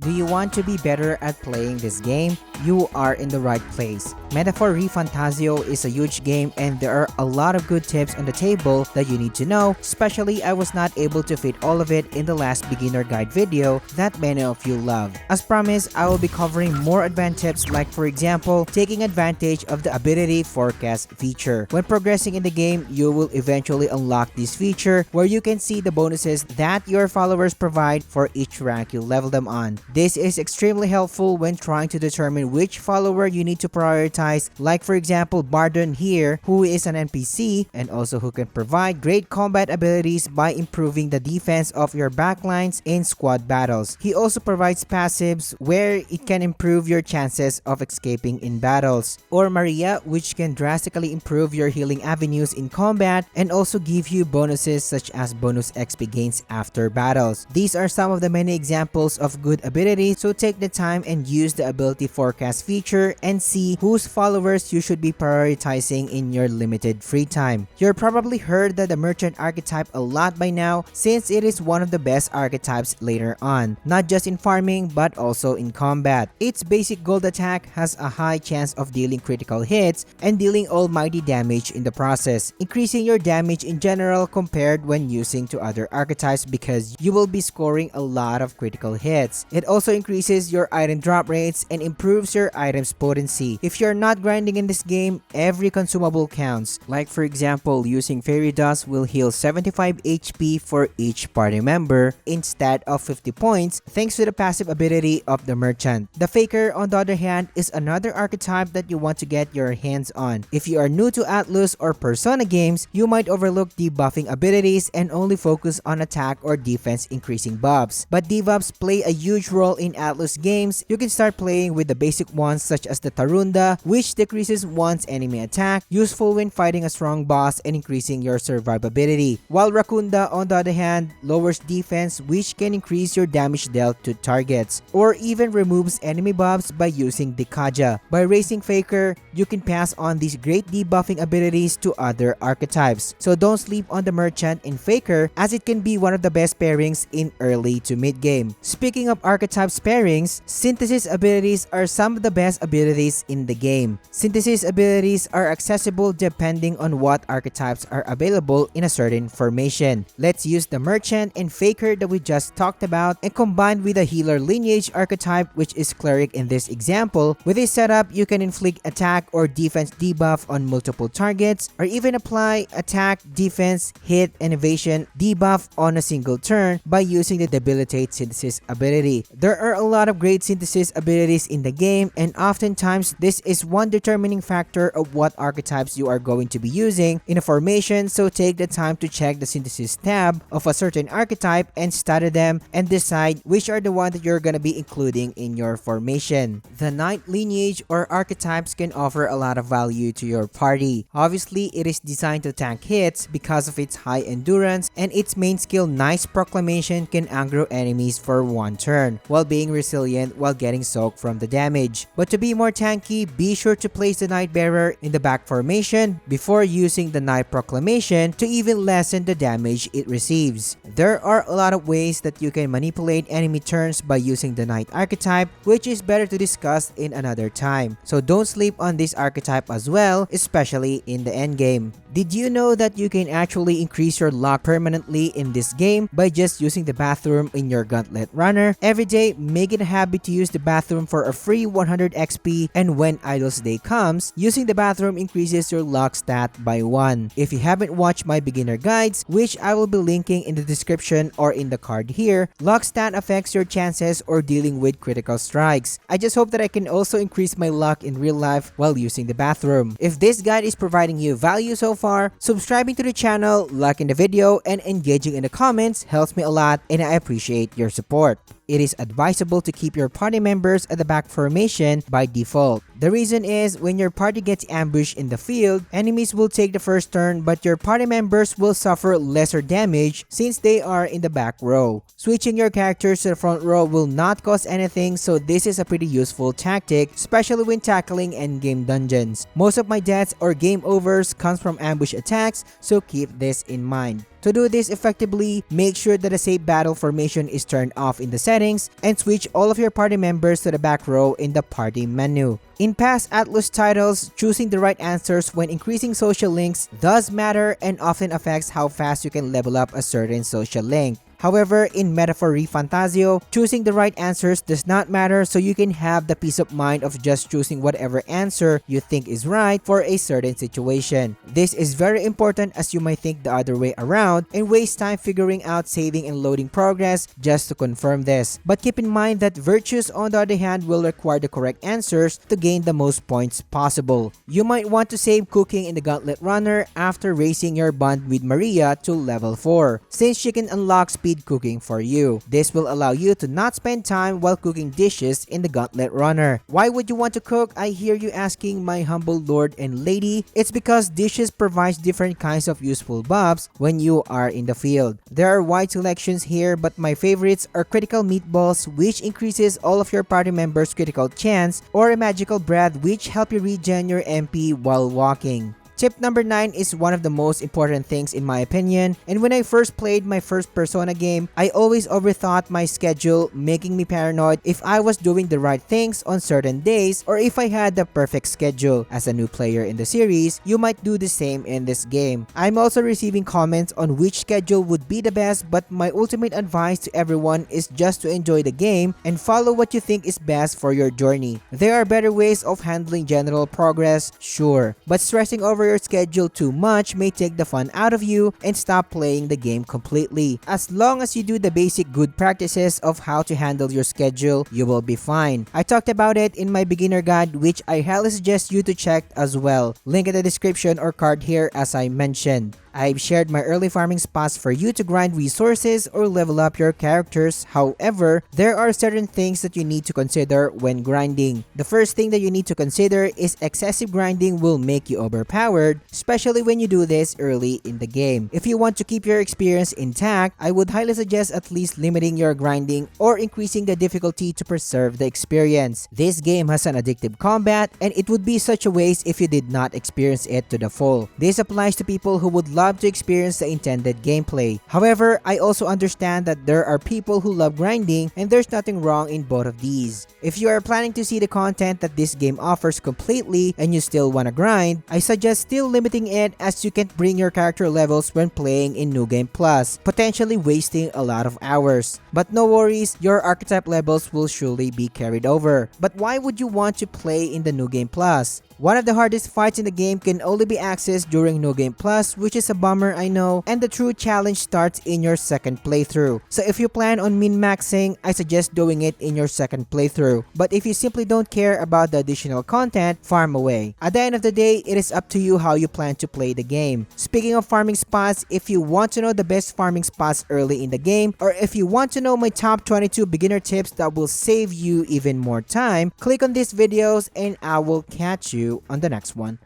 Do you want to be better at playing this game? You are in the right place. Metaphor Refantazio is a huge game and there are a lot of good tips on the table that you need to know, especially I was not able to fit all of it in the last beginner guide video that many of you love. As promised, I will be covering more advanced tips like for example, taking advantage of the ability forecast feature. When progressing in the game, you will eventually unlock this feature where you can see the bonuses that your followers provide for each rank you level them on. This is extremely helpful when trying to determine which follower you need to prioritize, like for example Bardon here, who is an NPC and also who can provide great combat abilities by improving the defense of your backlines in squad battles. He also provides passives where it can improve your chances of escaping in battles. Or Maria, which can drastically improve your healing avenues in combat and also give you bonuses such as bonus XP gains after battles. These are some of the many examples of good abilities, so take the time and use the ability forecast feature and see whose followers you should be prioritizing in your limited free time. You've probably heard that the merchant archetype a lot by now since it is one of the best archetypes later on, not just in farming but also in combat. Its basic gold attack has a high chance of dealing critical hits and dealing almighty damage in the process, increasing your damage in general compared when using to other archetypes because you will be scoring a lot of critical hits. It also increases your item drop rates and improves your item's potency. If you're not grinding in this game, every consumable counts. Like for example, using Fairy Dust will heal 75 HP for each party member instead of 50 points thanks to the passive ability of the merchant. The Faker, on the other hand, is another archetype that you want to get your hands on. If you are new to Atlus or Persona games, you might overlook debuffing abilities and only focus on attack or defense increasing buffs. But debuffs play a huge role in Atlus games. You can start playing with the basic ones such as the Tarunda, which decreases one's enemy attack, useful when fighting a strong boss and increasing your survivability. While Rakunda, on the other hand, lowers defense, which can increase your damage dealt to targets, or even removes enemy buffs by using Dekaja. By raising Faker, you can pass on these great debuffing abilities to other archetypes. So don't sleep on the merchant and Faker as it can be one of the best pairings in early to mid game. Speaking of archetypes pairings, synthesis abilities are some of the best abilities in the game. Synthesis abilities are accessible depending on what archetypes are available in a certain formation. Let's use the merchant and Faker that we just talked about and combine with a healer lineage archetype, which is cleric in this example. With this setup, you can inflict attack or defense debuff on multiple targets or even apply attack, defense, hit, and evasion debuff on a single turn by using the debilitate synthesis ability. There are a lot of great synthesis abilities in the game and oftentimes this is one determining factor of what archetypes you are going to be using in a formation, so take the time to check the synthesis tab of a certain archetype and study them and decide which are the ones that you're gonna be including in your formation. The Knight lineage or archetypes can offer a lot of value to your party. Obviously, it is designed to tank hits because of its high endurance and its main skill Knight's Proclamation can aggro enemies for one turn while being resilient while getting soaked from the damage. But to be more tanky, be sure to place the Knight Bearer in the back formation before using the Knight Proclamation to even lessen the damage it receives. There are a lot of ways that you can manipulate enemy turns by using the Knight archetype, which is better to discuss in another time. So don't sleep on this archetype as well, especially in the endgame. Did you know that you can actually increase your luck permanently in this game by just using the bathroom in your Gauntlet Runner? Every day, make it a habit to use the bathroom for a free 100 XP, and when Idol's Day comes, using the bathroom increases your luck stat by 1. If you haven't watched my beginner guides, which I will be linking in the description or in the card here, luck stat affects your chances or dealing with critical strikes. I just hope that I can also increase my luck in real life while using the bathroom. If this guide is providing you value so far, subscribing to the channel, liking the video, and engaging in the comments helps me a lot and I appreciate your support. It is advisable to keep your party members at the back formation by default. The reason is when your party gets ambushed in the field, enemies will take the first turn but your party members will suffer lesser damage since they are in the back row. Switching your characters to the front row will not cost anything, so this is a pretty useful tactic, especially when tackling endgame dungeons. Most of my deaths or game overs comes from ambush attacks, so keep this in mind. To do this effectively, make sure that the save battle formation is turned off in the settings and switch all of your party members to the back row in the party menu. In past Atlus titles, choosing the right answers when increasing social links does matter and often affects how fast you can level up a certain social link. However, in Metaphor Refantazio, choosing the right answers does not matter, so you can have the peace of mind of just choosing whatever answer you think is right for a certain situation. This is very important as you might think the other way around and waste time figuring out saving and loading progress just to confirm this. But keep in mind that Virtues, on the other hand, will require the correct answers to gain the most points possible. You might want to save cooking in the Gauntlet Runner after raising your bond with Maria to level 4, since she can unlock speed cooking for you. This will allow you to not spend time while cooking dishes in the Gauntlet Runner. Why would you want to cook? I hear you asking, my humble lord and lady. It's because dishes provides different kinds of useful buffs when you are in the field. There are wide selections here, but my favorites are critical meatballs, which increases all of your party members' critical chance, or a magical bread, which help you regen your MP while walking. Tip number 9 is one of the most important things in my opinion, and when I first played my first Persona game, I always overthought my schedule, making me paranoid if I was doing the right things on certain days or if I had the perfect schedule. As a new player in the series, you might do the same in this game. I'm also receiving comments on which schedule would be the best, but my ultimate advice to everyone is just to enjoy the game and follow what you think is best for your journey. There are better ways of handling general progress, sure, but stressing over your schedule too much may take the fun out of you and stop playing the game completely. As long as you do the basic good practices of how to handle your schedule, you will be fine. I talked about it in my beginner guide, which I highly suggest you to check as well. Link in the description or card here as I mentioned. I've shared my early farming spots for you to grind resources or level up your characters. However, there are certain things that you need to consider when grinding. The first thing that you need to consider is excessive grinding will make you overpowered, especially when you do this early in the game. If you want to keep your experience intact, I would highly suggest at least limiting your grinding or increasing the difficulty to preserve the experience. This game has an addictive combat, and it would be such a waste if you did not experience it to the full. This applies to people who would love to experience the intended gameplay. However, I also understand that there are people who love grinding, and there's nothing wrong in both of these. If you are planning to see the content that this game offers completely and you still wanna grind, I suggest still limiting it, as you can't bring your character levels when playing in New Game Plus, potentially wasting a lot of hours. But no worries, your archetype levels will surely be carried over. But why would you want to play in the New Game Plus? One of the hardest fights in the game can only be accessed during New Game Plus, which is a bummer, I know, and the true challenge starts in your second playthrough. So if you plan on min-maxing, I suggest doing it in your second playthrough. But if you simply don't care about the additional content, farm away. At the end of the day, it is up to you how you plan to play the game. Speaking of farming spots, if you want to know the best farming spots early in the game, or if you want to know my top 22 beginner tips that will save you even more time, click on these videos and I will catch you on the next one.